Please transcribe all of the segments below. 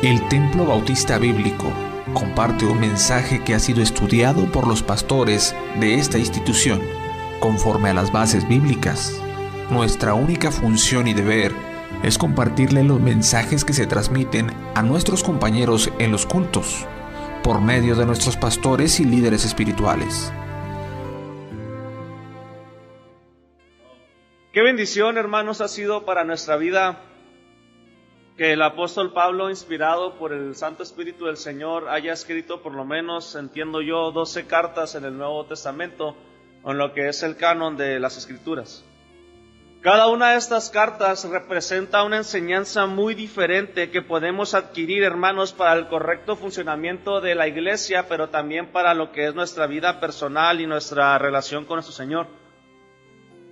El Templo Bautista Bíblico comparte un mensaje que ha sido estudiado por los pastores de esta institución, conforme a las bases bíblicas. Nuestra única función y deber es compartirle los mensajes que se transmiten a nuestros compañeros en los cultos, por medio de nuestros pastores y líderes espirituales. Qué bendición, hermanos, ha sido para nuestra vida que el apóstol Pablo, inspirado por el Santo Espíritu del Señor, haya escrito por lo menos, entiendo yo, 12 cartas en el Nuevo Testamento, en lo que es el canon de las Escrituras. Cada una de estas cartas representa una enseñanza muy diferente que podemos adquirir, hermanos, para el correcto funcionamiento de la iglesia, pero también para lo que es nuestra vida personal y nuestra relación con nuestro Señor.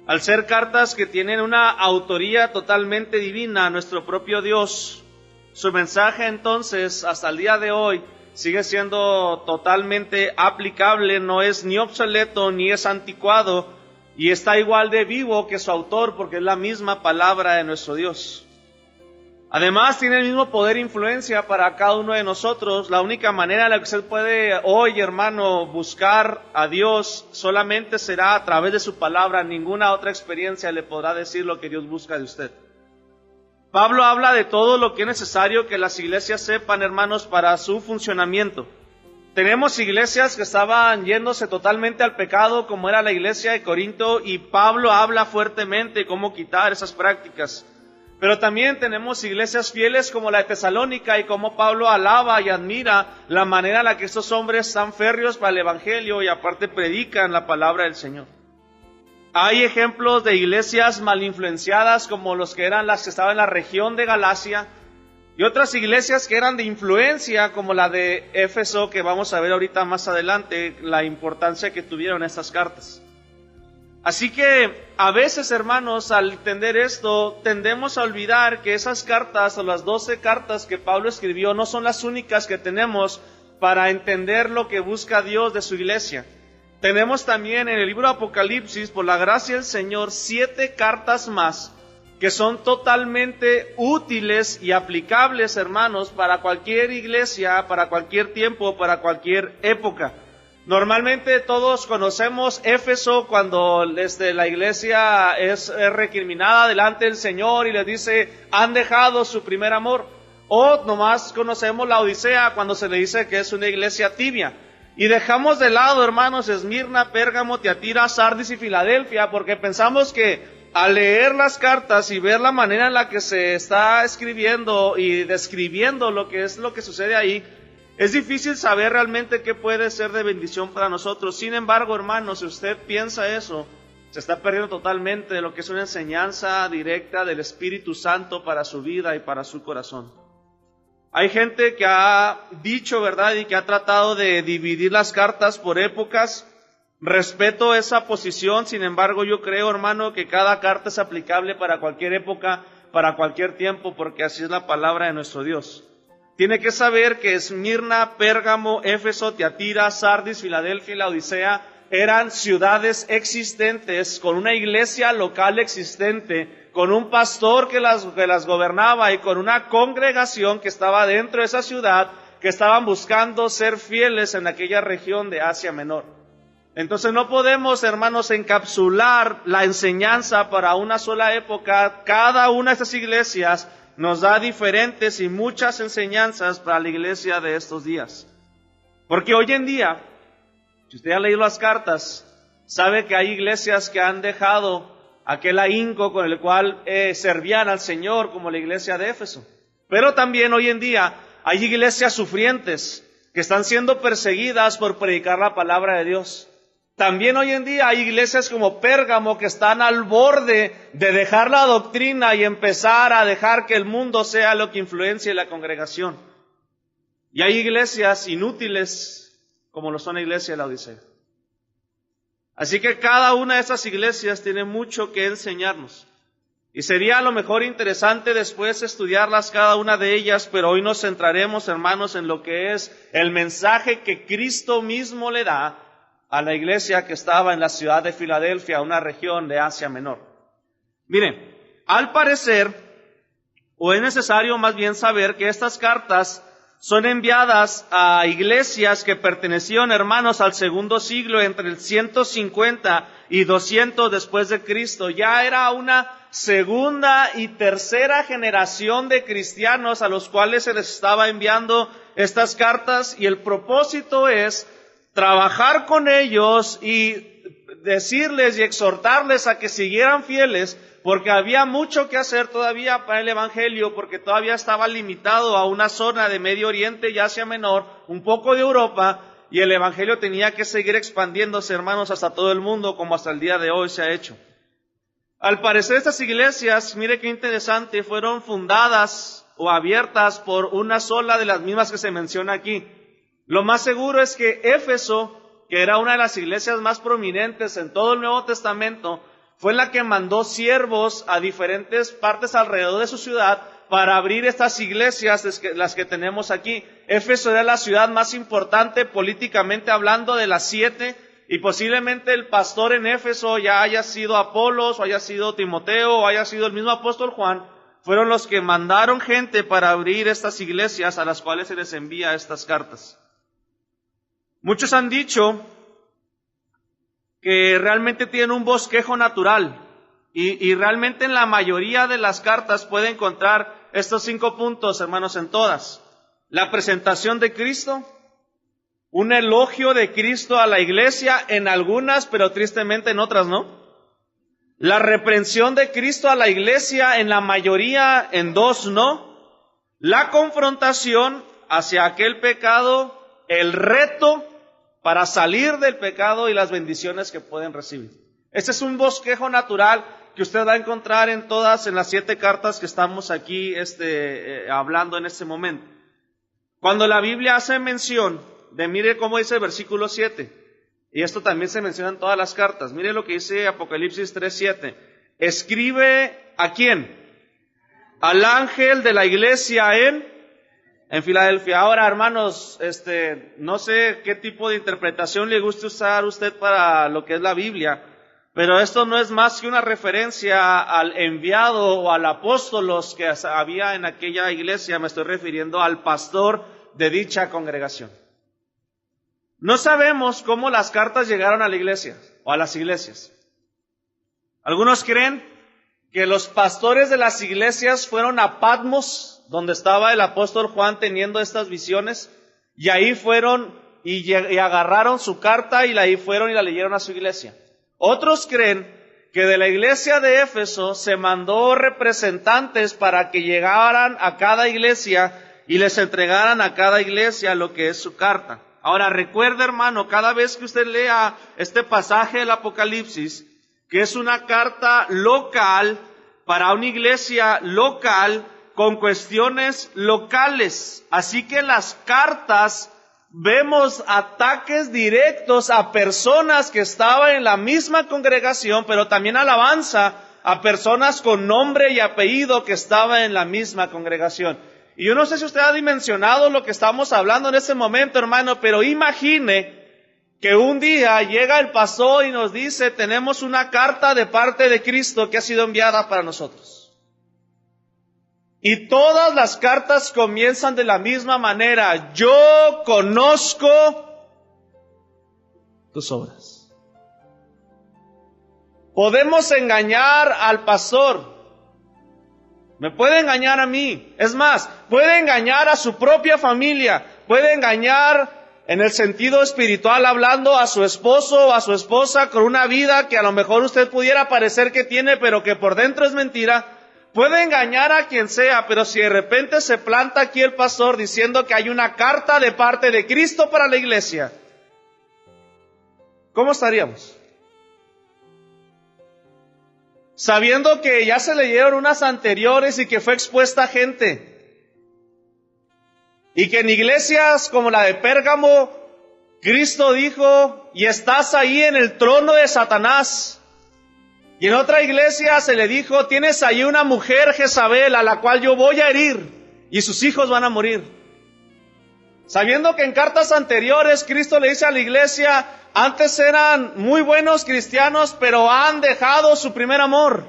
Al ser cartas que tienen una autoría totalmente divina, nuestro propio Dios, su mensaje entonces hasta el día de hoy sigue siendo totalmente aplicable, no es ni obsoleto ni es anticuado y está igual de vivo que su autor porque es la misma palabra de nuestro Dios. Además tiene el mismo poder e influencia para cada uno de nosotros. La única manera en la que usted puede hoy, hermano, buscar a Dios solamente será a través de su palabra. Ninguna otra experiencia le podrá decir lo que Dios busca de usted. Pablo habla de todo lo que es necesario que las iglesias sepan, hermanos, para su funcionamiento. Tenemos iglesias que estaban yéndose totalmente al pecado, como era la iglesia de Corinto, y Pablo habla fuertemente de cómo quitar esas prácticas. Pero también tenemos iglesias fieles como la de Tesalónica y como Pablo alaba y admira la manera en la que estos hombres están férreos para el evangelio y aparte predican la palabra del Señor. Hay ejemplos de iglesias mal influenciadas como los que eran las que estaban en la región de Galacia y otras iglesias que eran de influencia como la de Éfeso, que vamos a ver ahorita más adelante la importancia que tuvieron estas cartas. Así que a veces, hermanos, al entender esto, tendemos a olvidar que esas cartas o las 12 cartas que Pablo escribió no son las únicas que tenemos para entender lo que busca Dios de su iglesia. Tenemos también en el libro de Apocalipsis, por la gracia del Señor, 7 cartas más que son totalmente útiles y aplicables, hermanos, para cualquier iglesia, para cualquier tiempo, para cualquier época. Normalmente todos conocemos Éfeso cuando la iglesia es recriminada delante del Señor y les dice, han dejado su primer amor. O nomás conocemos la Odisea cuando se le dice que es una iglesia tibia. Y dejamos de lado, hermanos, Esmirna, Pérgamo, Tiatira, Sardis y Filadelfia, porque pensamos que al leer las cartas y ver la manera en la que se está escribiendo y describiendo lo que sucede ahí, es difícil saber realmente qué puede ser de bendición para nosotros. Sin embargo, hermanos, si usted piensa eso, se está perdiendo totalmente de lo que es una enseñanza directa del Espíritu Santo para su vida y para su corazón. Hay gente que ha dicho, ¿verdad?, y que ha tratado de dividir las cartas por épocas. Respeto esa posición, sin embargo, yo creo, hermano, que cada carta es aplicable para cualquier época, para cualquier tiempo, porque así es la palabra de nuestro Dios. Tiene que saber que Esmirna, Pérgamo, Éfeso, Tiatira, Sardis, Filadelfia y la Odisea eran ciudades existentes, con una iglesia local existente, con un pastor que las gobernaba y con una congregación que estaba dentro de esa ciudad, que estaban buscando ser fieles en aquella región de Asia Menor. Entonces no podemos, hermanos, encapsular la enseñanza para una sola época. Cada una de estas iglesias nos da diferentes y muchas enseñanzas para la iglesia de estos días. Porque hoy en día, si usted ha leído las cartas, sabe que hay iglesias que han dejado aquel ahínco con el cual servían al Señor, como la iglesia de Éfeso. Pero también hoy en día hay iglesias sufrientes que están siendo perseguidas por predicar la palabra de Dios. También hoy en día hay iglesias como Pérgamo que están al borde de dejar la doctrina y empezar a dejar que el mundo sea lo que influencie la congregación. Y hay iglesias inútiles como lo son la iglesia de la Odisea. Así que cada una de esas iglesias tiene mucho que enseñarnos. Y sería a lo mejor interesante después estudiarlas cada una de ellas, pero hoy nos centraremos, hermanos, en lo que es el mensaje que Cristo mismo le da a la iglesia que estaba en la ciudad de Filadelfia, una región de Asia Menor. Miren, al parecer, o es necesario más bien saber que estas cartas son enviadas a iglesias que pertenecieron, hermanos, al segundo siglo, entre el 150 y 200 después de Cristo. Ya era una segunda y tercera generación de cristianos a los cuales se les estaba enviando estas cartas, y el propósito es trabajar con ellos y decirles y exhortarles a que siguieran fieles, porque había mucho que hacer todavía para el Evangelio, porque todavía estaba limitado a una zona de Medio Oriente y Asia Menor, un poco de Europa, y el Evangelio tenía que seguir expandiéndose, hermanos, hasta todo el mundo, como hasta el día de hoy se ha hecho. Al parecer estas iglesias, mire qué interesante, fueron fundadas o abiertas por una sola de las mismas que se menciona aquí. Lo más seguro es que Éfeso, que era una de las iglesias más prominentes en todo el Nuevo Testamento, fue la que mandó siervos a diferentes partes alrededor de su ciudad para abrir estas iglesias, las que tenemos aquí. Éfeso era la ciudad más importante políticamente hablando de las 7, y posiblemente el pastor en Éfeso ya haya sido Apolos, o haya sido Timoteo, o haya sido el mismo apóstol Juan. Fueron los que mandaron gente para abrir estas iglesias a las cuales se les envía estas cartas. Muchos han dicho que realmente tienen un bosquejo natural, y realmente en la mayoría de las cartas puede encontrar estos 5 puntos, hermanos, en todas. La presentación de Cristo, un elogio de Cristo a la iglesia en algunas, pero tristemente en otras no. La reprensión de Cristo a la iglesia en la mayoría, en 2 no. La confrontación hacia aquel pecado, el reto para salir del pecado y las bendiciones que pueden recibir. Este es un bosquejo natural que usted va a encontrar en las 7 cartas que estamos aquí hablando en este momento. Cuando la Biblia hace mención de, mire cómo dice el versículo 7, y esto también se menciona en todas las cartas, mire lo que dice Apocalipsis 3:7, escribe ¿a quién? Al ángel de la iglesia en Filadelfia. Ahora, hermanos, no sé qué tipo de interpretación le guste usar a usted para lo que es la Biblia, pero esto no es más que una referencia al enviado o al apóstolos que había en aquella iglesia. Me estoy refiriendo al pastor de dicha congregación. No sabemos cómo las cartas llegaron a la iglesia o a las iglesias. Algunos creen que los pastores de las iglesias fueron a Patmos, donde estaba el apóstol Juan teniendo estas visiones, y ahí fueron y agarraron su carta y ahí fueron y la leyeron a su iglesia. Otros creen que de la iglesia de Éfeso se mandó representantes para que llegaran a cada iglesia y les entregaran a cada iglesia lo que es su carta. Ahora, recuerde, hermano, cada vez que usted lea este pasaje del Apocalipsis, que es una carta local para una iglesia local con cuestiones locales. Así que las cartas vemos ataques directos a personas que estaban en la misma congregación, pero también alabanza a personas con nombre y apellido que estaban en la misma congregación. Y yo no sé si usted ha dimensionado lo que estamos hablando en este momento, hermano, pero imagine que un día llega el pastor y nos dice, tenemos una carta de parte de Cristo que ha sido enviada para nosotros. Y todas las cartas comienzan de la misma manera. Yo conozco tus obras. Podemos engañar al pastor. Me puede engañar a mí. Es más, puede engañar a su propia familia. Puede engañar en el sentido espiritual hablando a su esposo o a su esposa con una vida que a lo mejor usted pudiera parecer que tiene, pero que por dentro es mentira. Puede engañar a quien sea, pero si de repente se planta aquí el pastor diciendo que hay una carta de parte de Cristo para la iglesia, ¿cómo estaríamos? Sabiendo que ya se leyeron unas anteriores y que fue expuesta a gente. Y que en iglesias como la de Pérgamo, Cristo dijo, y estás ahí en el trono de Satanás. Y en otra iglesia se le dijo, tienes ahí una mujer Jezabel a la cual yo voy a herir y sus hijos van a morir. Sabiendo que en cartas anteriores Cristo le dice a la iglesia, antes eran muy buenos cristianos, pero han dejado su primer amor.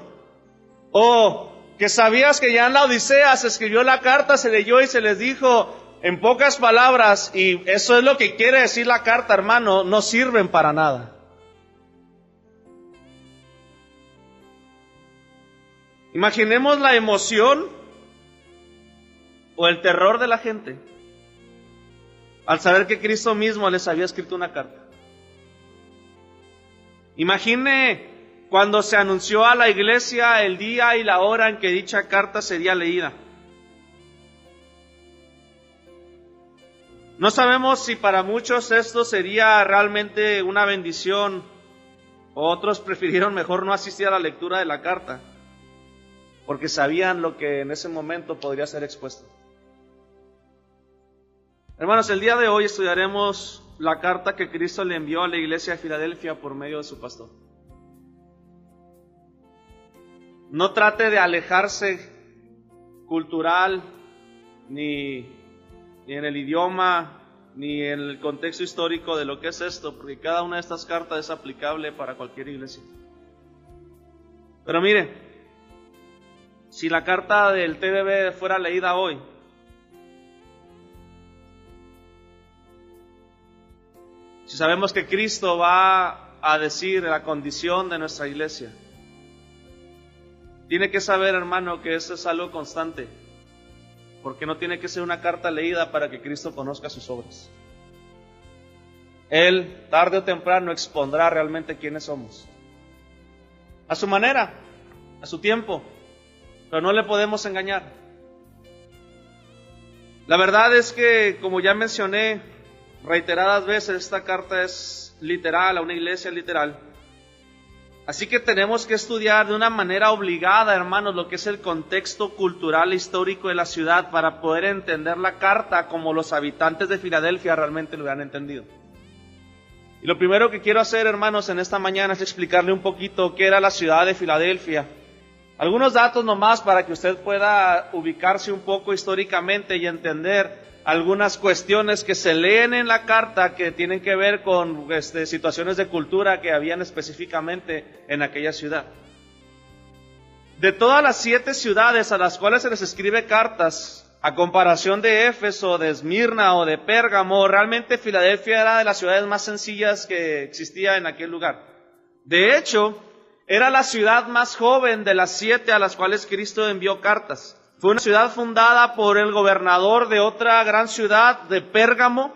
O que sabías que ya en la Odisea se escribió la carta, se leyó y se les dijo en pocas palabras, y eso es lo que quiere decir la carta, hermano, no sirven para nada. Imaginemos la emoción o el terror de la gente al saber que Cristo mismo les había escrito una carta. Imagine cuando se anunció a la iglesia el día y la hora en que dicha carta sería leída. No sabemos si para muchos esto sería realmente una bendición, o otros prefirieron mejor no asistir a la lectura de la carta, porque sabían lo que en ese momento podría ser expuesto. Hermanos, el día de hoy estudiaremos la carta que Cristo le envió a la iglesia de Filadelfia por medio de su pastor. No trate de alejarse cultural, ni en el idioma, ni en el contexto histórico de lo que es esto, porque cada una de estas cartas es aplicable para cualquier iglesia. Pero mire, si la carta del TVB fuera leída hoy, si sabemos que Cristo va a decir la condición de nuestra iglesia, tiene que saber, hermano, que eso es algo constante, porque no tiene que ser una carta leída para que Cristo conozca sus obras. Él, tarde o temprano, expondrá realmente quiénes somos, a su manera, a su tiempo, pero no le podemos engañar. La verdad es que, como ya mencioné reiteradas veces, esta carta es literal, a una iglesia literal. Así que tenemos que estudiar de una manera obligada, hermanos, lo que es el contexto cultural e histórico de la ciudad para poder entender la carta como los habitantes de Filadelfia realmente lo habían entendido. Y lo primero que quiero hacer, hermanos, en esta mañana es explicarle un poquito qué era la ciudad de Filadelfia. Algunos datos nomás para que usted pueda ubicarse un poco históricamente y entender algunas cuestiones que se leen en la carta que tienen que ver con situaciones de cultura que habían específicamente en aquella ciudad. De todas las 7 ciudades a las cuales se les escribe cartas, a comparación de Éfeso, de Esmirna o de Pérgamo, realmente Filadelfia era de las ciudades más sencillas que existía en aquel lugar. De hecho, era la ciudad más joven de las 7 a las cuales Cristo envió cartas. Fue una ciudad fundada por el gobernador de otra gran ciudad, de Pérgamo,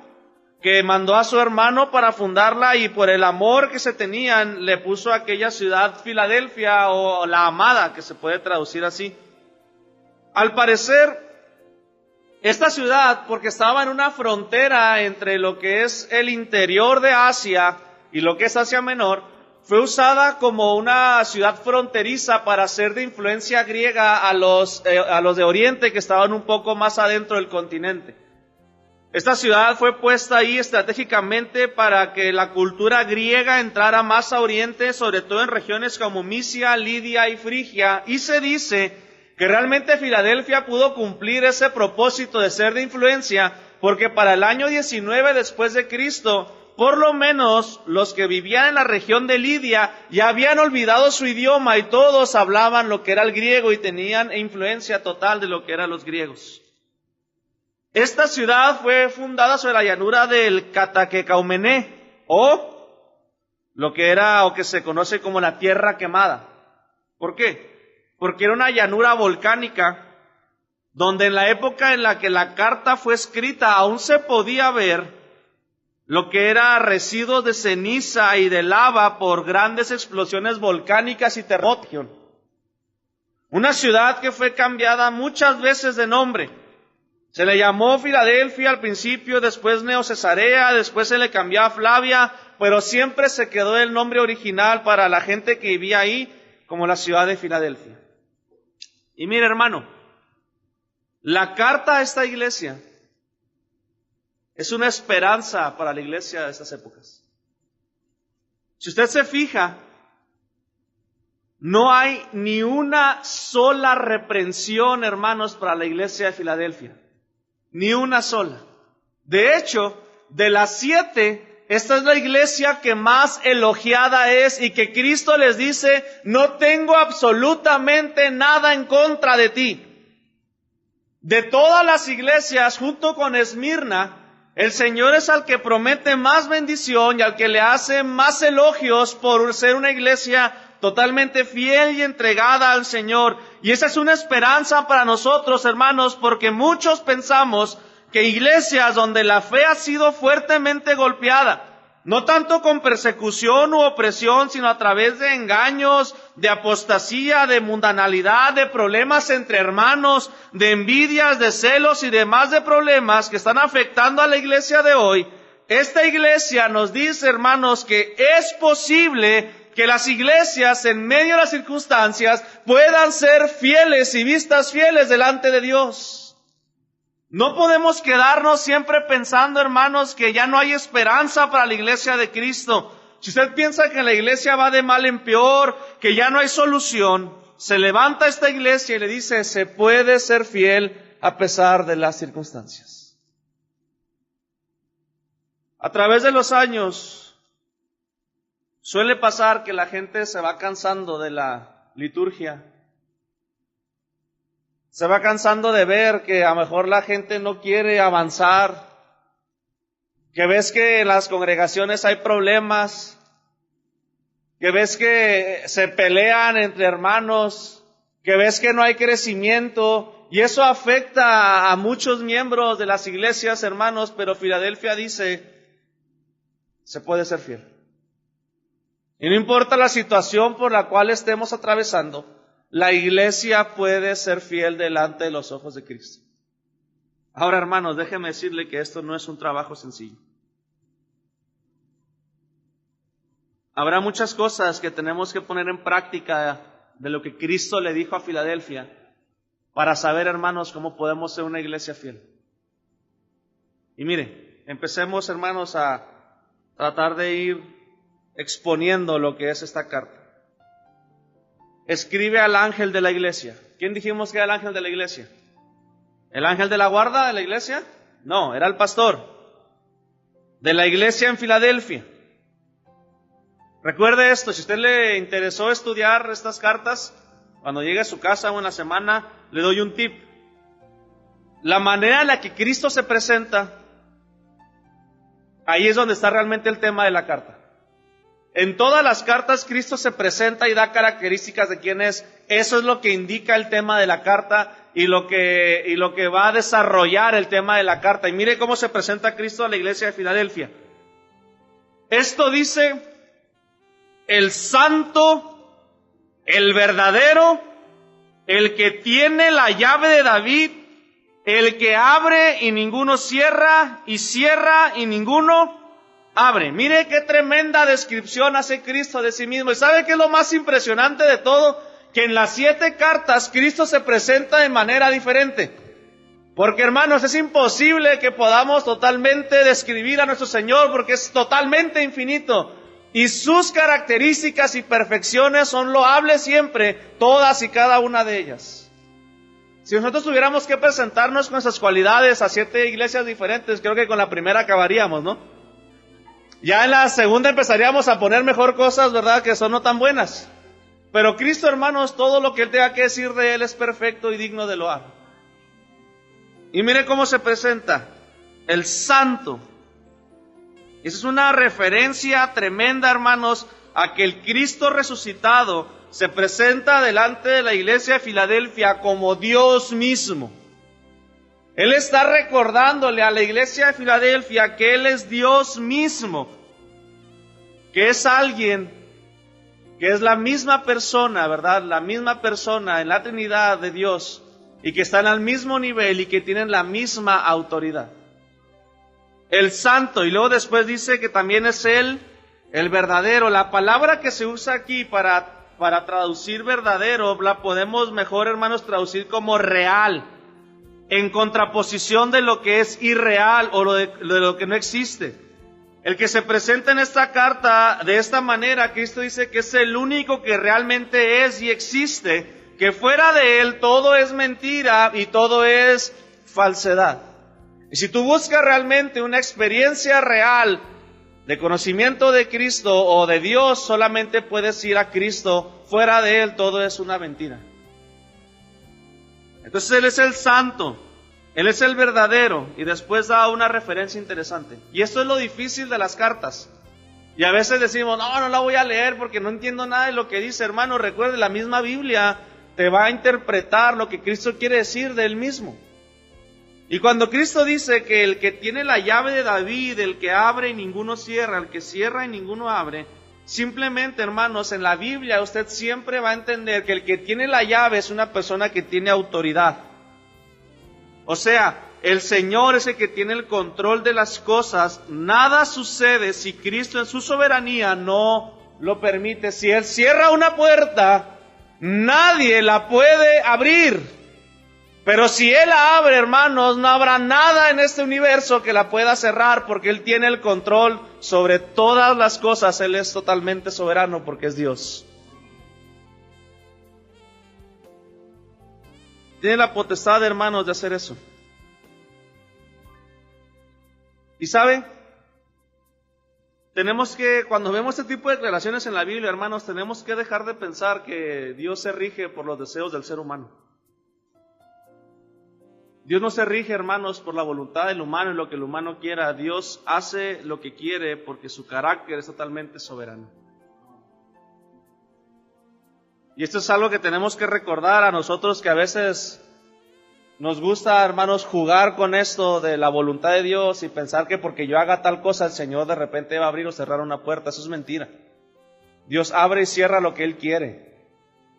que mandó a su hermano para fundarla, y por el amor que se tenían le puso a aquella ciudad Filadelfia, o la amada, que se puede traducir así. Al parecer, esta ciudad, porque estaba en una frontera entre lo que es el interior de Asia y lo que es Asia Menor, fue usada como una ciudad fronteriza para ser de influencia griega a los de Oriente, que estaban un poco más adentro del continente. Esta ciudad fue puesta ahí estratégicamente para que la cultura griega entrara más a Oriente, sobre todo en regiones como Misia, Lidia y Frigia, y se dice que realmente Filadelfia pudo cumplir ese propósito de ser de influencia, porque para el año 19 después de Cristo, por lo menos los que vivían en la región de Lidia ya habían olvidado su idioma y todos hablaban lo que era el griego y tenían influencia total de lo que eran los griegos. Esta ciudad fue fundada sobre la llanura del Cataquecaumené, o lo que era o que se conoce como la tierra quemada. ¿Por qué? Porque era una llanura volcánica donde en la época en la que la carta fue escrita aún se podía ver lo que era residuos de ceniza y de lava por grandes explosiones volcánicas y terremotos. Una ciudad que fue cambiada muchas veces de nombre. Se le llamó Filadelfia al principio, después Neocesarea, después se le cambió a Flavia, pero siempre se quedó el nombre original para la gente que vivía ahí como la ciudad de Filadelfia. Y mire, hermano, la carta a esta iglesia es una esperanza para la iglesia de estas épocas. Si usted se fija, no hay ni una sola reprensión, hermanos, para la iglesia de Filadelfia. Ni una sola. De hecho, de las 7, esta es la iglesia que más elogiada es y que Cristo les dice, no tengo absolutamente nada en contra de ti. De todas las iglesias, junto con Esmirna, el Señor es al que promete más bendición y al que le hace más elogios por ser una iglesia totalmente fiel y entregada al Señor. Y esa es una esperanza para nosotros, hermanos, porque muchos pensamos que iglesias donde la fe ha sido fuertemente golpeada, no tanto con persecución u opresión, sino a través de engaños, de apostasía, de mundanalidad, de problemas entre hermanos, de envidias, de celos y demás de problemas que están afectando a la iglesia de hoy. Esta iglesia nos dice, hermanos, que es posible que las iglesias en medio de las circunstancias puedan ser fieles y vistas fieles delante de Dios. No podemos quedarnos siempre pensando, hermanos, que ya no hay esperanza para la iglesia de Cristo. Si usted piensa que la iglesia va de mal en peor, que ya no hay solución, se levanta esta iglesia y le dice, se puede ser fiel a pesar de las circunstancias. A través de los años, suele pasar que la gente se va cansando de la liturgia. Se va cansando de ver que a lo mejor la gente no quiere avanzar, que ves que en las congregaciones hay problemas, que ves que se pelean entre hermanos, que ves que no hay crecimiento, y eso afecta a muchos miembros de las iglesias, hermanos, pero Filadelfia dice, se puede ser fiel. Y no importa la situación por la cual estemos atravesando, la iglesia puede ser fiel delante de los ojos de Cristo. Ahora, hermanos, déjeme decirle que esto no es un trabajo sencillo. Habrá muchas cosas que tenemos que poner en práctica de lo que Cristo le dijo a Filadelfia para saber, hermanos, cómo podemos ser una iglesia fiel. Y mire, empecemos, hermanos, a tratar de ir exponiendo lo que es esta carta. Escribe al ángel de la iglesia. ¿Quién dijimos que era el ángel de la iglesia? ¿El ángel de la guarda de la iglesia? No, era el pastor de la iglesia en Filadelfia. Recuerde esto, si a usted le interesó estudiar estas cartas, cuando llegue a su casa o en la semana, le doy un tip. La manera en la que Cristo se presenta, ahí es donde está realmente el tema de la carta. En todas las cartas Cristo se presenta y da características de quién es. Eso es lo que indica el tema de la carta y lo que va a desarrollar el tema de la carta. Y mire cómo se presenta Cristo a la iglesia de Filadelfia. Esto dice, el santo, el verdadero, el que tiene la llave de David, el que abre y ninguno cierra, y cierra y ninguno abre. Mire qué tremenda descripción hace Cristo de sí mismo. ¿Y sabe qué es lo más impresionante de todo? Que en las 7 cartas Cristo se presenta de manera diferente. Porque, hermanos, es imposible que podamos totalmente describir a nuestro Señor porque es totalmente infinito. Y sus características y perfecciones son loables siempre, todas y cada una de ellas. Si nosotros tuviéramos que presentarnos con esas cualidades a 7 iglesias diferentes, creo que con la primera acabaríamos, ¿no? Ya en la segunda empezaríamos a poner mejor cosas, ¿verdad?, que son no tan buenas. Pero Cristo, hermanos, todo lo que Él tenga que decir de Él es perfecto y digno de loar. Y mire cómo se presenta, el santo. Esa es una referencia tremenda, hermanos, a que el Cristo resucitado se presenta delante de la iglesia de Filadelfia como Dios mismo. Él está recordándole a la iglesia de Filadelfia que Él es Dios mismo, que es alguien que es la misma persona, ¿verdad? La misma persona en la Trinidad de Dios y que están al mismo nivel y que tienen la misma autoridad. El santo, y luego después dice que también es Él el verdadero. La palabra que se usa aquí para traducir verdadero, la podemos mejor, hermanos, traducir como real, en contraposición de lo que es irreal o de lo que no existe. El que se presenta en esta carta de esta manera, Cristo dice que es el único que realmente es y existe, que fuera de Él todo es mentira y todo es falsedad. Y si tú buscas realmente una experiencia real De conocimiento de Cristo o de Dios solamente puedes ir a Cristo, fuera de Él todo es una mentira. Entonces Él es el santo, Él es el verdadero, y después da una referencia interesante. Y esto es lo difícil de las cartas. Y a veces decimos, no la voy a leer porque no entiendo nada de lo que dice. Hermano, recuerde, la misma Biblia te va a interpretar lo que Cristo quiere decir de Él mismo. Y cuando Cristo dice que el que tiene la llave de David, el que abre y ninguno cierra, el que cierra y ninguno abre, simplemente, hermanos, en la Biblia usted siempre va a entender que el que tiene la llave es una persona que tiene autoridad. O sea, el Señor es el que tiene el control de las cosas. Nada sucede si Cristo en su soberanía no lo permite. Si Él cierra una puerta, nadie la puede abrir. Pero si Él la abre, hermanos, no habrá nada en este universo que la pueda cerrar, porque Él tiene el control sobre todas las cosas. Él es totalmente soberano porque es Dios. Tiene la potestad, hermanos, de hacer eso. Y ¿saben? Tenemos que, cuando vemos este tipo de declaraciones en la Biblia, hermanos, tenemos que dejar de pensar que Dios se rige por los deseos del ser humano. Dios no se rige, hermanos, por la voluntad del humano y lo que el humano quiera. Dios hace lo que quiere porque su carácter es totalmente soberano. Y esto es algo que tenemos que recordar a nosotros, que a veces nos gusta, hermanos, jugar con esto de la voluntad de Dios y pensar que porque yo haga tal cosa, el Señor de repente va a abrir o cerrar una puerta. Eso es mentira. Dios abre y cierra lo que Él quiere,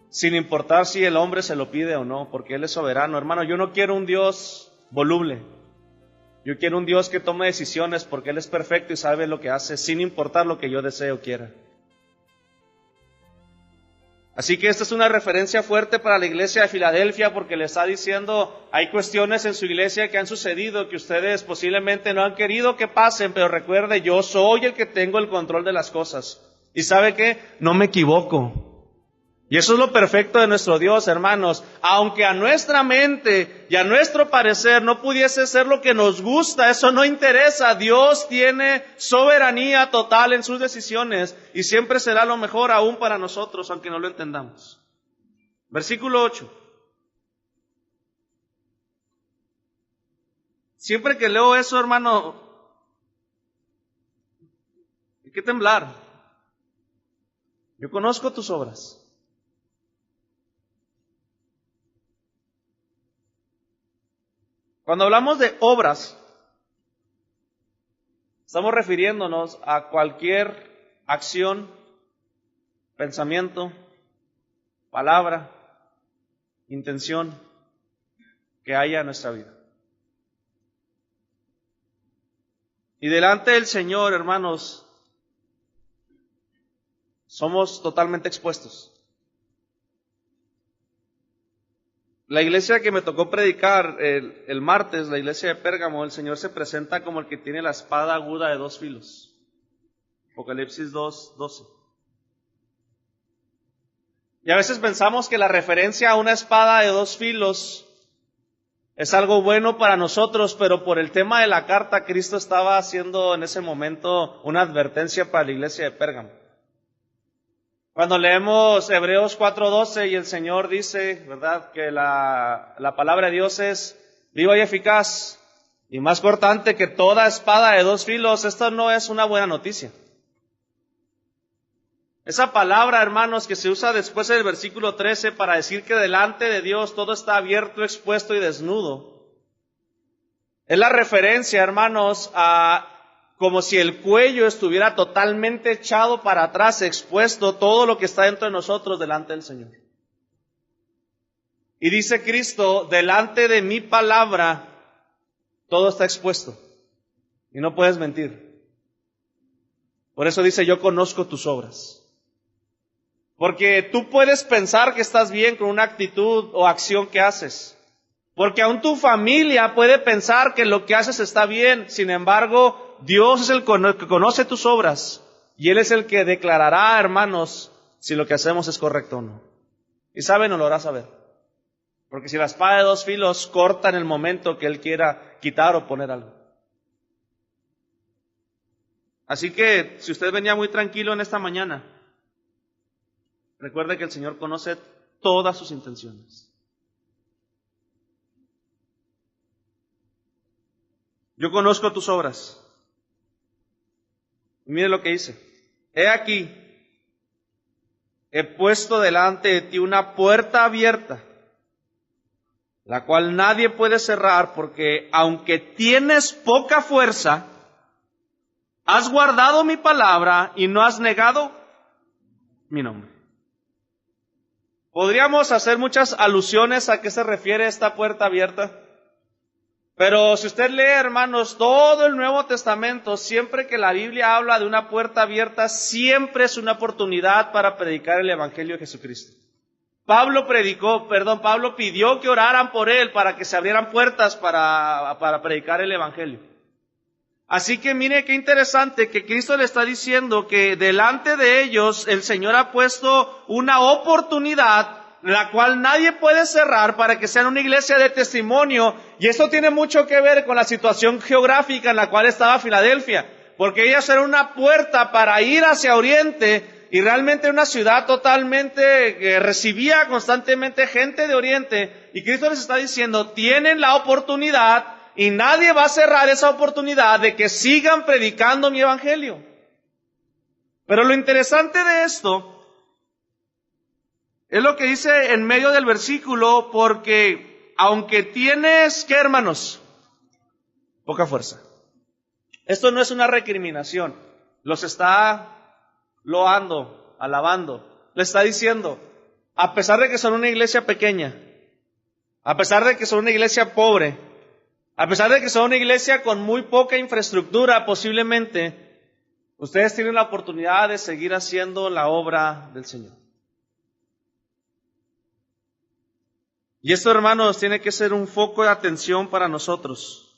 sin importar si el hombre se lo pide o no, porque Él es soberano. Hermano, yo no quiero un Dios voluble. Yo quiero un Dios que tome decisiones porque Él es perfecto y sabe lo que hace, sin importar lo que yo desee o quiera. Así que esta es una referencia fuerte para la iglesia de Filadelfia, porque le está diciendo, hay cuestiones en su iglesia que han sucedido, que ustedes posiblemente no han querido que pasen, pero recuerde, yo soy el que tengo el control de las cosas. ¿Y sabe qué? No me equivoco. Y eso es lo perfecto de nuestro Dios, hermanos. Aunque a nuestra mente y a nuestro parecer no pudiese ser lo que nos gusta, eso no interesa. Dios tiene soberanía total en sus decisiones y siempre será lo mejor aún para nosotros, aunque no lo entendamos. Versículo 8. Siempre que leo eso, hermano, hay que temblar. Yo conozco tus obras. Cuando hablamos de obras, estamos refiriéndonos a cualquier acción, pensamiento, palabra, intención que haya en nuestra vida. Y delante del Señor, hermanos, somos totalmente expuestos. La iglesia que me tocó predicar el martes, la iglesia de Pérgamo, el Señor se presenta como el que tiene la espada aguda de 2 filos. Apocalipsis 2:12. Y a veces pensamos que la referencia a una espada de 2 filos es algo bueno para nosotros, pero por el tema de la carta, Cristo estaba haciendo en ese momento una advertencia para la iglesia de Pérgamo. Cuando leemos Hebreos 4:12 y el Señor dice, ¿verdad?, que la palabra de Dios es viva y eficaz y más cortante que toda espada de 2 filos, esto no es una buena noticia. Esa palabra, hermanos, que se usa después del versículo 13 para decir que delante de Dios todo está abierto, expuesto y desnudo, es la referencia, hermanos, a como si el cuello estuviera totalmente echado para atrás, expuesto todo lo que está dentro de nosotros delante del Señor. Y dice Cristo, delante de mi palabra, todo está expuesto. Y no puedes mentir. Por eso dice, yo conozco tus obras. Porque tú puedes pensar que estás bien con una actitud o acción que haces. Porque aún tu familia puede pensar que lo que haces está bien. Sin embargo, Dios es el que conoce tus obras y Él es el que declarará, hermanos, si lo que hacemos es correcto o no. Y sabe, no lo hará saber. Porque si la espada de 2 filos corta en el momento que Él quiera quitar o poner algo. Así que, si usted venía muy tranquilo en esta mañana, recuerde que el Señor conoce todas sus intenciones. Yo conozco tus obras. Y mire lo que dice. He aquí, he puesto delante de ti una puerta abierta, la cual nadie puede cerrar, porque aunque tienes poca fuerza, has guardado mi palabra y no has negado mi nombre. Podríamos hacer muchas alusiones a qué se refiere esta puerta abierta. Pero si usted lee, hermanos, todo el Nuevo Testamento, siempre que la Biblia habla de una puerta abierta, siempre es una oportunidad para predicar el Evangelio de Jesucristo. Pablo pidió que oraran por él para que se abrieran puertas para predicar el Evangelio. Así que mire qué interesante que Cristo le está diciendo que delante de ellos el Señor ha puesto una oportunidad la cual nadie puede cerrar para que sean una iglesia de testimonio. Y esto tiene mucho que ver con la situación geográfica en la cual estaba Filadelfia, porque ellos eran una puerta para ir hacia Oriente, y realmente una ciudad totalmente que recibía constantemente gente de Oriente. Y Cristo les está diciendo, tienen la oportunidad y nadie va a cerrar esa oportunidad de que sigan predicando mi evangelio. Pero lo interesante de esto es lo que dice en medio del versículo, porque aunque tienes, ¿qué, hermanos? Poca fuerza. Esto no es una recriminación. Los está loando, alabando. Le está diciendo, a pesar de que son una iglesia pequeña, a pesar de que son una iglesia pobre, a pesar de que son una iglesia con muy poca infraestructura posiblemente, ustedes tienen la oportunidad de seguir haciendo la obra del Señor. Y esto, hermanos, tiene que ser un foco de atención para nosotros.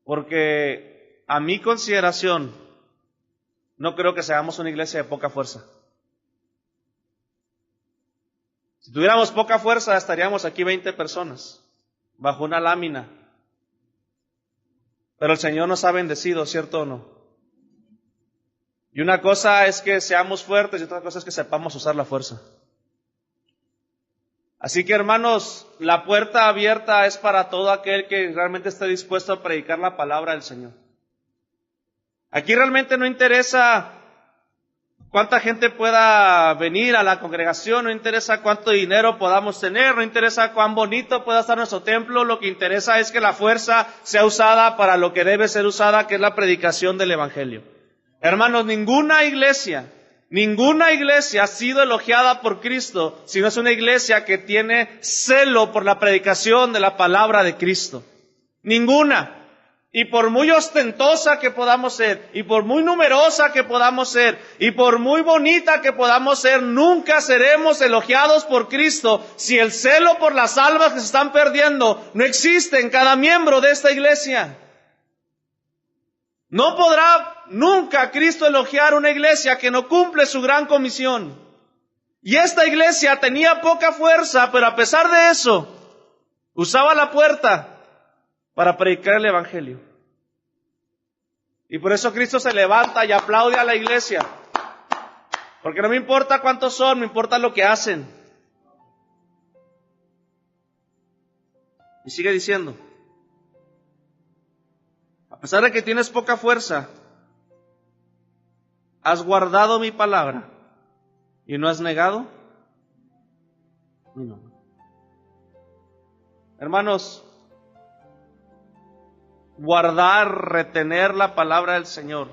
Porque a mi consideración, no creo que seamos una iglesia de poca fuerza. Si tuviéramos poca fuerza, estaríamos aquí 20 personas, bajo una lámina. Pero el Señor nos ha bendecido, ¿cierto o no? Y una cosa es que seamos fuertes y otra cosa es que sepamos usar la fuerza. Así que, hermanos, la puerta abierta es para todo aquel que realmente esté dispuesto a predicar la palabra del Señor. Aquí realmente no interesa cuánta gente pueda venir a la congregación, no interesa cuánto dinero podamos tener, no interesa cuán bonito pueda estar nuestro templo, lo que interesa es que la fuerza sea usada para lo que debe ser usada, que es la predicación del Evangelio. Hermanos, ninguna iglesia ha sido elogiada por Cristo si no es una iglesia que tiene celo por la predicación de la palabra de Cristo. Ninguna. Y por muy ostentosa que podamos ser, y por muy numerosa que podamos ser, y por muy bonita que podamos ser, nunca seremos elogiados por Cristo si el celo por las almas que se están perdiendo no existe en cada miembro de esta iglesia. No podrá nunca Cristo elogiar una iglesia que no cumple su gran comisión. Y esta iglesia tenía poca fuerza, pero a pesar de eso, usaba la puerta para predicar el Evangelio. Y por eso Cristo se levanta y aplaude a la iglesia. Porque no me importa cuántos son, me importa lo que hacen. Y sigue diciendo, a pesar de que tienes poca fuerza, has guardado mi palabra y no has negado mi nombre. Hermanos, guardar, retener la palabra del Señor,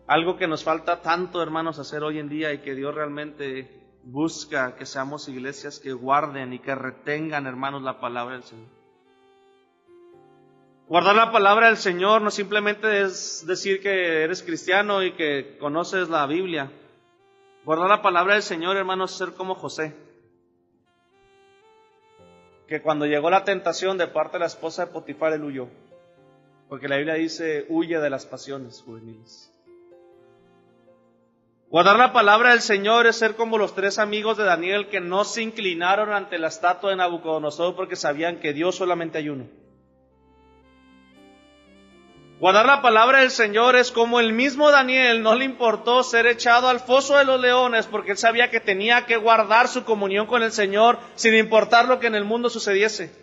algo que nos falta tanto, hermanos, hacer hoy en día y que Dios realmente busca que seamos iglesias que guarden y que retengan, hermanos, la palabra del Señor. Guardar la palabra del Señor no simplemente es decir que eres cristiano y que conoces la Biblia. Guardar la palabra del Señor, hermanos, es ser como José, que cuando llegó la tentación de parte de la esposa de Potifar, él huyó. Porque la Biblia dice, huye de las pasiones juveniles. Guardar la palabra del Señor es ser como los 3 amigos de Daniel que no se inclinaron ante la estatua de Nabucodonosor porque sabían que Dios solamente hay uno. Guardar la palabra del Señor es como el mismo Daniel no le importó ser echado al foso de los leones porque él sabía que tenía que guardar su comunión con el Señor sin importar lo que en el mundo sucediese.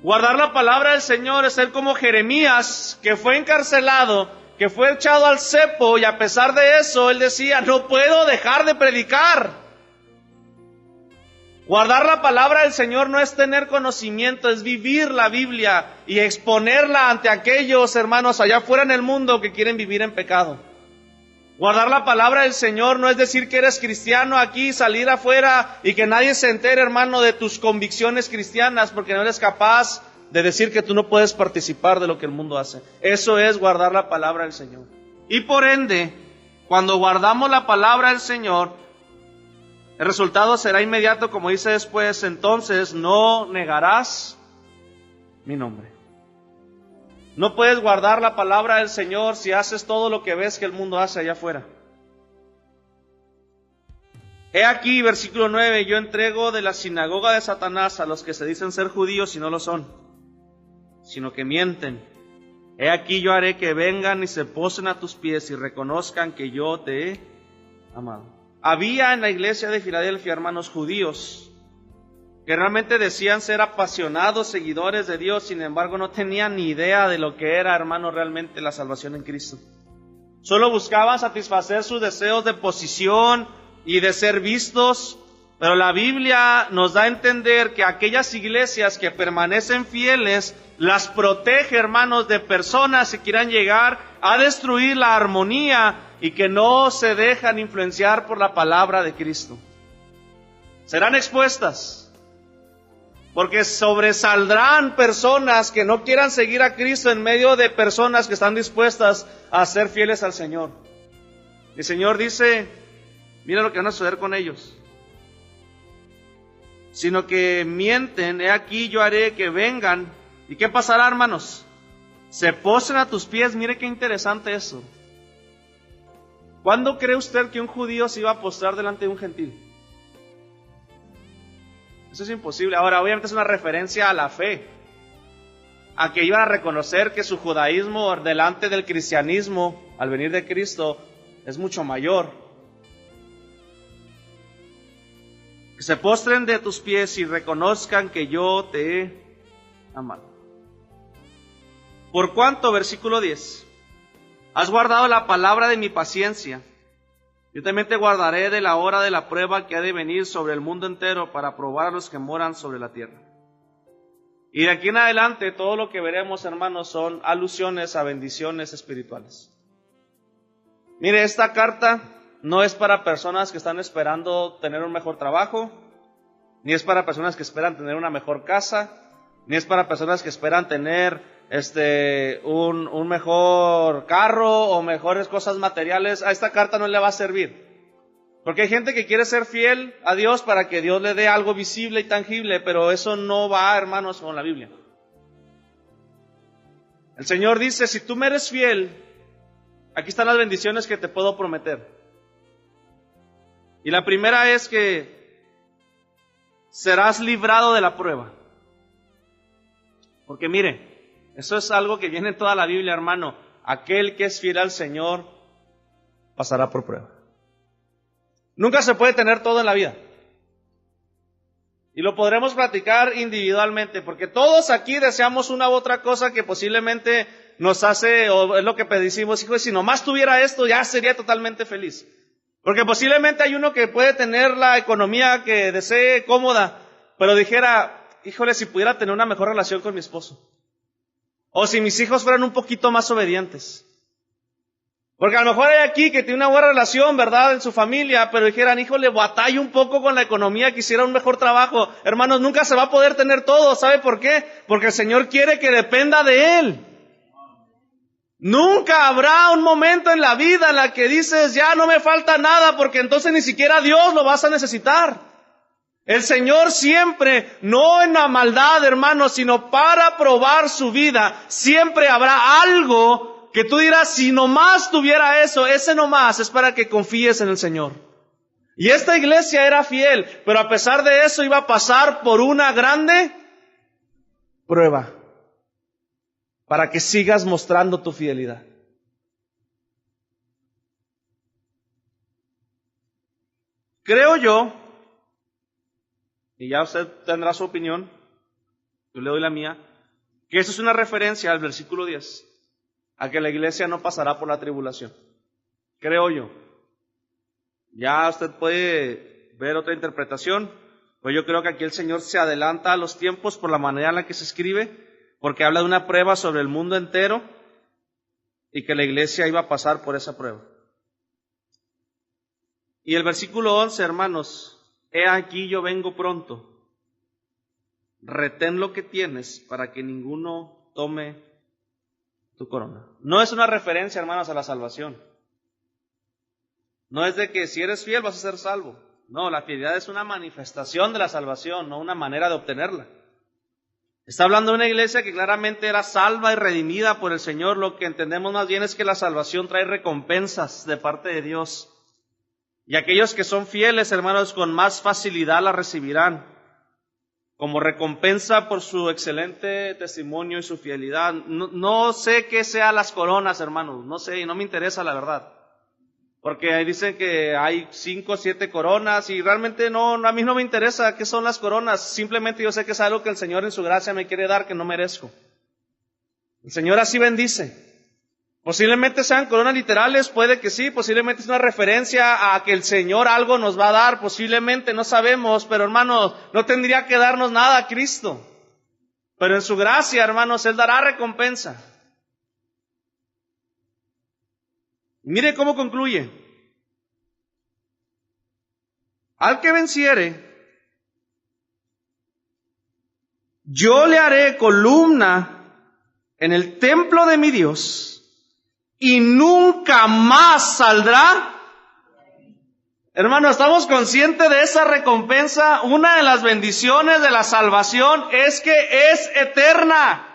Guardar la palabra del Señor es ser como Jeremías, que fue encarcelado, que fue echado al cepo, y a pesar de eso él decía: no puedo dejar de predicar. Guardar la palabra del Señor no es tener conocimiento, es vivir la Biblia y exponerla ante aquellos hermanos allá afuera en el mundo que quieren vivir en pecado. Guardar la palabra del Señor no es decir que eres cristiano aquí, salir afuera y que nadie se entere, hermano, de tus convicciones cristianas, porque no eres capaz de decir que tú no puedes participar de lo que el mundo hace. Eso es guardar la palabra del Señor. Y por ende, cuando guardamos la palabra del Señor, el resultado será inmediato, como dice después: entonces no negarás mi nombre. No puedes guardar la palabra del Señor si haces todo lo que ves que el mundo hace allá afuera. He aquí, versículo 9: yo entrego de la sinagoga de Satanás a los que se dicen ser judíos y no lo son, sino que mienten. He aquí, yo haré que vengan y se posen a tus pies y reconozcan que yo te he amado. Había en la iglesia de Filadelfia hermanos judíos que realmente decían ser apasionados seguidores de Dios, sin embargo no tenían ni idea de lo que era, hermano, realmente la salvación en Cristo. Solo buscaban satisfacer sus deseos de posición y de ser vistos, pero la Biblia nos da a entender que aquellas iglesias que permanecen fieles las protege, hermanos, de personas que quieran llegar a destruir la armonía y que no se dejan influenciar por la palabra de Cristo. Serán expuestas, porque sobresaldrán personas que no quieran seguir a Cristo en medio de personas que están dispuestas a ser fieles al Señor. El Señor dice: mira lo que van a suceder con ellos. Sino que mienten, he aquí yo haré que vengan. ¿Y qué pasará, hermanos? Se posen a tus pies. Mire qué interesante eso. ¿Cuándo cree usted que un judío se iba a postrar delante de un gentil? Eso es imposible. Ahora, obviamente es una referencia a la fe, a que iban a reconocer que su judaísmo delante del cristianismo, al venir de Cristo, es mucho mayor. Que se postren de tus pies y reconozcan que yo te he amado. Por cuanto, versículo 10, has guardado la palabra de mi paciencia, yo también te guardaré de la hora de la prueba que ha de venir sobre el mundo entero para probar a los que moran sobre la tierra. Y de aquí en adelante todo lo que veremos, hermanos, son alusiones a bendiciones espirituales. Mire, esta carta no es para personas que están esperando tener un mejor trabajo, ni es para personas que esperan tener una mejor casa, ni es para personas que esperan tener un mejor carro o mejores cosas materiales. A esta carta no le va a servir, porque hay gente que quiere ser fiel a Dios para que Dios le dé algo visible y tangible, pero eso no va, hermanos, con la Biblia. El Señor dice: si tú me eres fiel, aquí están las bendiciones que te puedo prometer. Y la primera es que serás librado de la prueba. Porque mire, eso es algo que viene en toda la Biblia, hermano. Aquel que es fiel al Señor pasará por prueba. Nunca se puede tener todo en la vida. Y lo podremos platicar individualmente, porque todos aquí deseamos una u otra cosa que posiblemente nos hace, o es lo que decimos: hijo, si nomás tuviera esto ya sería totalmente feliz. Porque posiblemente hay uno que puede tener la economía que desee cómoda, pero dijera: híjole, si pudiera tener una mejor relación con mi esposo. O si mis hijos fueran un poquito más obedientes. Porque a lo mejor hay aquí que tiene una buena relación, ¿verdad?, en su familia, pero dijeran: híjole, batallo un poco con la economía, quisiera un mejor trabajo. Hermanos, nunca se va a poder tener todo. ¿Sabe por qué? Porque el Señor quiere que dependa de Él. Nunca habrá un momento en la vida en la que dices: ya no me falta nada, porque entonces ni siquiera Dios lo vas a necesitar. El Señor siempre, no en la maldad, hermanos, sino para probar su vida, siempre habrá algo que tú dirás: si nomás tuviera eso, ese nomás es para que confíes en el Señor. Y esta iglesia era fiel, pero a pesar de eso iba a pasar por una grande prueba. para que sigas mostrando tu fidelidad. Creo yo, y ya usted tendrá su opinión, yo le doy la mía, que eso es una referencia al versículo 10, a que la iglesia no pasará por la tribulación. Creo yo. Ya usted puede ver otra interpretación, pues yo creo que aquí el Señor se adelanta a los tiempos por la manera en la que se escribe, porque habla de una prueba sobre el mundo entero y que la iglesia iba a pasar por esa prueba. Y el versículo 11, hermanos, he aquí yo vengo pronto, retén lo que tienes para que ninguno tome tu corona. No es una referencia, hermanos, a la salvación. No es de que si eres fiel vas a ser salvo. No, la fidelidad es una manifestación de la salvación, no una manera de obtenerla. Está hablando de una iglesia que claramente era salva y redimida por el Señor. Lo que entendemos más bien es que la salvación trae recompensas de parte de Dios. Y aquellos que son fieles, hermanos, con más facilidad la recibirán como recompensa por su excelente testimonio y su fidelidad. No sé qué sean las coronas, hermanos, no sé, y no me interesa la verdad. Porque ahí dicen que hay 5 o 7 coronas y realmente no, a mí no me interesa qué son las coronas. Simplemente yo sé que es algo que el Señor en su gracia me quiere dar que no merezco. El Señor así bendice. Posiblemente sean coronas literales, puede que sí, posiblemente es una referencia a que el Señor algo nos va a dar, posiblemente, no sabemos, pero hermanos, no tendría que darnos nada a Cristo. Pero en su gracia, hermanos, Él dará recompensa. Mire cómo concluye. Al que venciere, yo le haré columna en el templo de mi Dios, y nunca más saldrá. Hermano, ¿estamos conscientes de esa recompensa? Una de las bendiciones de la salvación es que es eterna.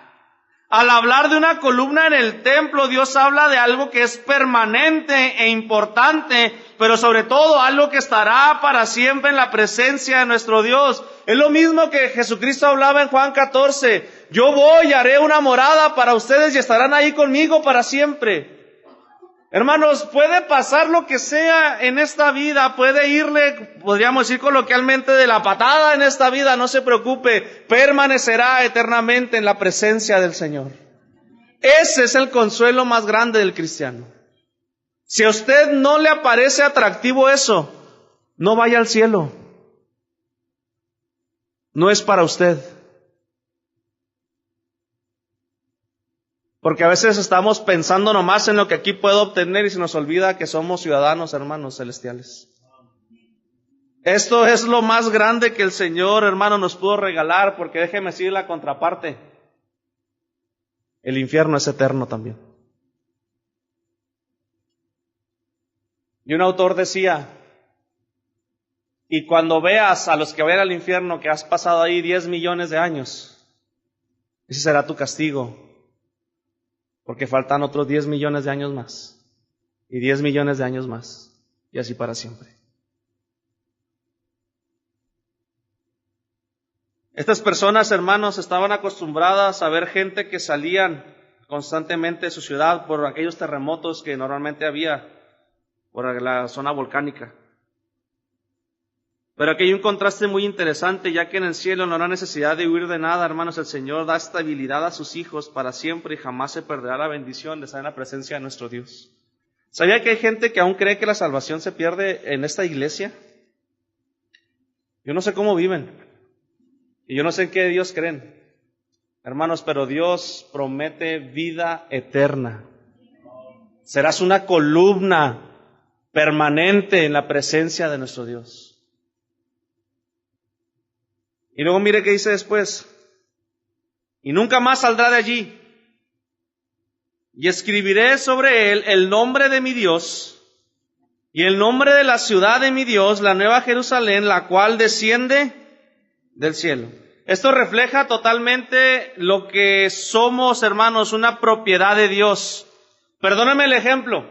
Al hablar de una columna en el templo, Dios habla de algo que es permanente e importante, pero sobre todo algo que estará para siempre en la presencia de nuestro Dios. Es lo mismo que Jesucristo hablaba en Juan 14. Yo voy y haré una morada para ustedes y estarán ahí conmigo para siempre. Hermanos, puede pasar lo que sea en esta vida, puede irle, podríamos decir coloquialmente, de la patada en esta vida, no se preocupe, permanecerá eternamente en la presencia del Señor. Ese es el consuelo más grande del cristiano. Si a usted no le parece atractivo eso, no vaya al cielo. No es para usted. Porque a veces estamos pensando nomás en lo que aquí puedo obtener y se nos olvida que somos ciudadanos, hermanos celestiales. Esto es lo más grande que el Señor, hermano, nos pudo regalar, porque déjeme decir la contraparte. El infierno es eterno también. Y un autor decía, y cuando veas a los que vayan al infierno que has pasado ahí 10 millones de años, ese será tu castigo. Porque faltan otros 10 millones de años más. Y 10 millones de años más. Y así para siempre. Estas personas, hermanos, estaban acostumbradas a ver gente que salían constantemente de su ciudad por aquellos terremotos que normalmente había por la zona volcánica. Pero aquí hay un contraste muy interesante, ya que en el cielo no habrá necesidad de huir de nada, hermanos. El Señor da estabilidad a sus hijos para siempre y jamás se perderá la bendición de estar en la presencia de nuestro Dios. ¿Sabía que hay gente que aún cree que la salvación se pierde en esta iglesia? Yo no sé cómo viven. Y yo no sé en qué Dios creen. Hermanos, pero Dios promete vida eterna. Serás una columna permanente en la presencia de nuestro Dios. Y luego mire qué dice después. Y nunca más saldrá de allí. Y escribiré sobre él el nombre de mi Dios y el nombre de la ciudad de mi Dios, la nueva Jerusalén, la cual desciende del cielo. Esto refleja totalmente lo que somos, hermanos, una propiedad de Dios. Perdónenme el ejemplo,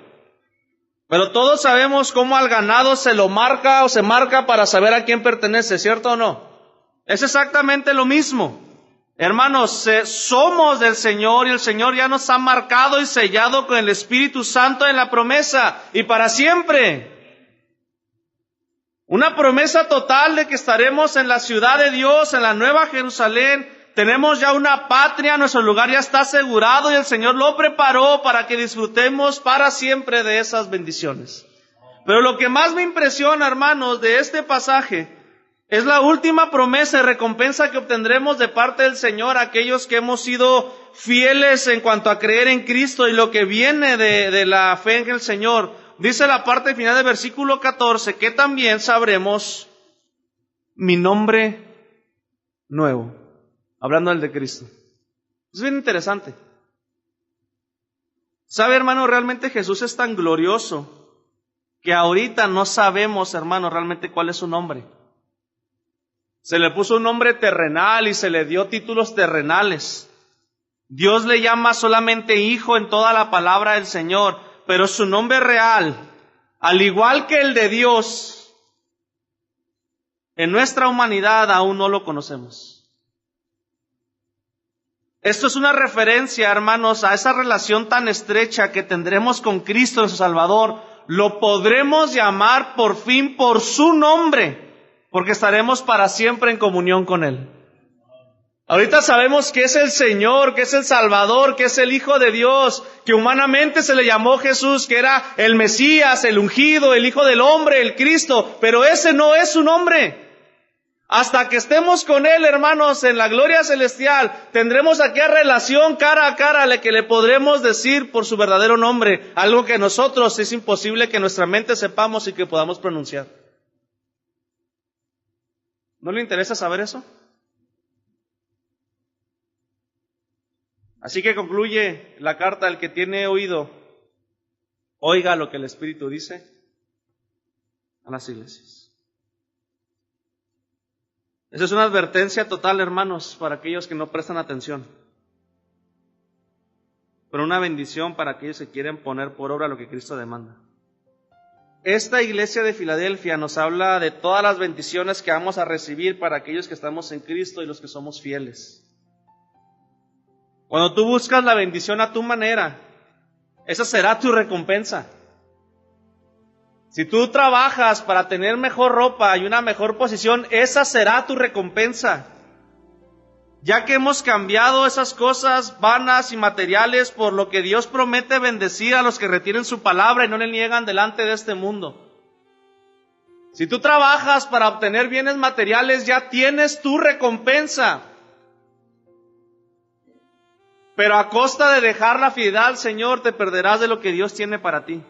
pero todos sabemos cómo al ganado se lo marca o se marca para saber a quién pertenece, ¿cierto o no? Es exactamente lo mismo. Hermanos, somos del Señor y el Señor ya nos ha marcado y sellado con el Espíritu Santo en la promesa y para siempre. Una promesa total de que estaremos en la ciudad de Dios, en la Nueva Jerusalén. Tenemos ya una patria, nuestro lugar ya está asegurado y el Señor lo preparó para que disfrutemos para siempre de esas bendiciones. Pero lo que más me impresiona, hermanos, de este pasaje es la última promesa y recompensa que obtendremos de parte del Señor a aquellos que hemos sido fieles en cuanto a creer en Cristo y lo que viene de la fe en el Señor. Dice la parte final del versículo 14 que también sabremos mi nombre nuevo, hablando del de Cristo. Es bien interesante. ¿Sabe, hermano? Realmente Jesús es tan glorioso que ahorita no sabemos, hermano, realmente cuál es su nombre. Se le puso un nombre terrenal y se le dio títulos terrenales. Dios le llama solamente Hijo en toda la palabra del Señor, pero su nombre real, al igual que el de Dios, en nuestra humanidad aún no lo conocemos. Esto es una referencia, hermanos, a esa relación tan estrecha que tendremos con Cristo, nuestro Salvador. Lo podremos llamar por fin por su nombre, porque estaremos para siempre en comunión con Él. Ahorita sabemos que es el Señor, que es el Salvador, que es el Hijo de Dios, que humanamente se le llamó Jesús, que era el Mesías, el ungido, el Hijo del Hombre, el Cristo, pero ese no es su nombre. Hasta que estemos con Él, hermanos, en la gloria celestial, tendremos aquella relación cara a cara a la que le podremos decir por su verdadero nombre, algo que nosotros es imposible que nuestra mente sepamos y que podamos pronunciar. ¿No le interesa saber eso? Así que concluye la carta: el que tiene oído, oiga lo que el Espíritu dice a las iglesias. Esa es una advertencia total, hermanos, para aquellos que no prestan atención. Pero una bendición para aquellos que quieren poner por obra lo que Cristo demanda. Esta iglesia de Filadelfia nos habla de todas las bendiciones que vamos a recibir para aquellos que estamos en Cristo y los que somos fieles. Cuando tú buscas la bendición a tu manera, esa será tu recompensa. Si tú trabajas para tener mejor ropa y una mejor posición, esa será tu recompensa. Ya que hemos cambiado esas cosas vanas y materiales por lo que Dios promete bendecir a los que retienen su palabra y no le niegan delante de este mundo. Si tú trabajas para obtener bienes materiales, ya tienes tu recompensa. Pero a costa de dejar la fidelidad al Señor, te perderás de lo que Dios tiene para ti.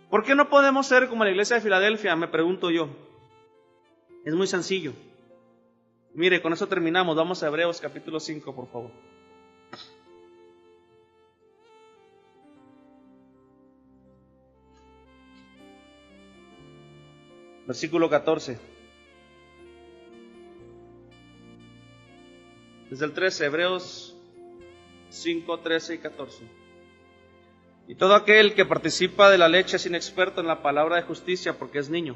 ¿Por qué no podemos ser como la iglesia de Filadelfia? Me pregunto yo. Es muy sencillo. Mire, con eso terminamos. Vamos a Hebreos capítulo 5, por favor. Versículo 14. Desde el 13, Hebreos 5, 13 y 14. Y todo aquel que participa de la leche es inexperto en la palabra de justicia porque es niño.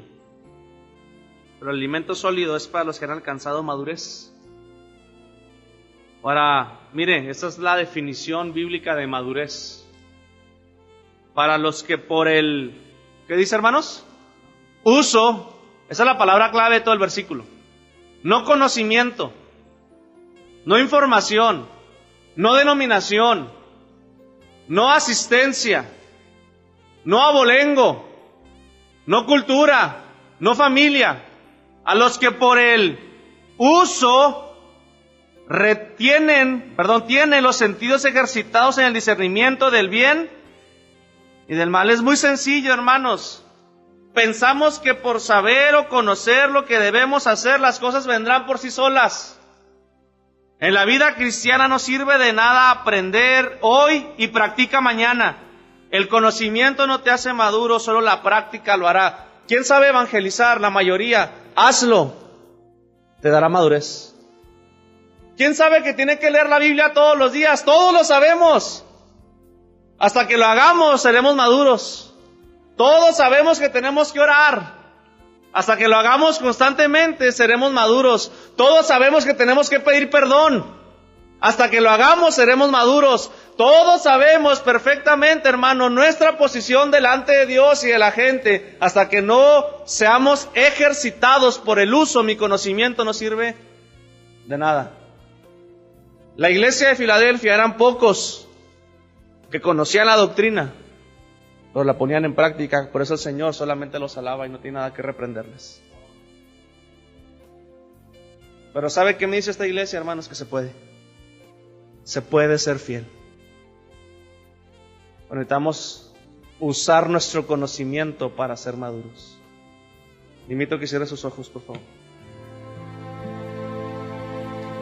Pero el alimento sólido es para los que han alcanzado madurez. Ahora, mire, esta es la definición bíblica de madurez. Para los que por el, ¿qué dice, hermanos? Uso, esa es la palabra clave de todo el versículo. No conocimiento, no información, no denominación, no asistencia, no abolengo, no cultura, no familia. A los que por el uso tienen los sentidos ejercitados en el discernimiento del bien y del mal. Es muy sencillo, hermanos. Pensamos que por saber o conocer lo que debemos hacer, las cosas vendrán por sí solas. En la vida cristiana no sirve de nada aprender hoy y practica mañana. El conocimiento no te hace maduro, solo la práctica lo hará. ¿Quién sabe evangelizar? La mayoría. Hazlo, te dará madurez. ¿Quién sabe que tiene que leer la Biblia todos los días? Todos lo sabemos. Hasta que lo hagamos, seremos maduros. Todos sabemos que tenemos que orar. Hasta que lo hagamos constantemente, seremos maduros. Todos sabemos que tenemos que pedir perdón. Hasta que lo hagamos, seremos maduros. Todos sabemos perfectamente, hermano, nuestra posición delante de Dios y de la gente. Hasta que no seamos ejercitados por el uso, mi conocimiento no sirve de nada. La iglesia de Filadelfia eran pocos que conocían la doctrina, pero la ponían en práctica. Por eso el Señor solamente los alaba y no tiene nada que reprenderles. Pero ¿sabe qué me dice esta iglesia, hermanos? Que se puede. Se puede ser fiel. Necesitamos usar nuestro conocimiento para ser maduros. Le invito a que cierre sus ojos, por favor.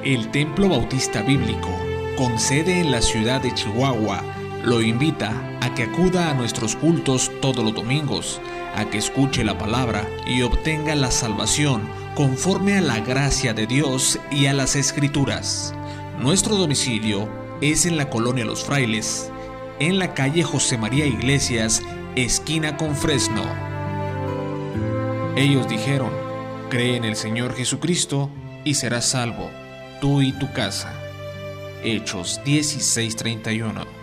El Templo Bautista Bíblico, con sede en la ciudad de Chihuahua, lo invita a que acuda a nuestros cultos todos los domingos, a que escuche la palabra y obtenga la salvación conforme a la gracia de Dios y a las Escrituras. Nuestro domicilio es en la colonia Los Frailes, en la calle José María Iglesias, esquina con Fresno. Ellos dijeron: cree en el Señor Jesucristo y serás salvo, tú y tu casa. Hechos 16:31.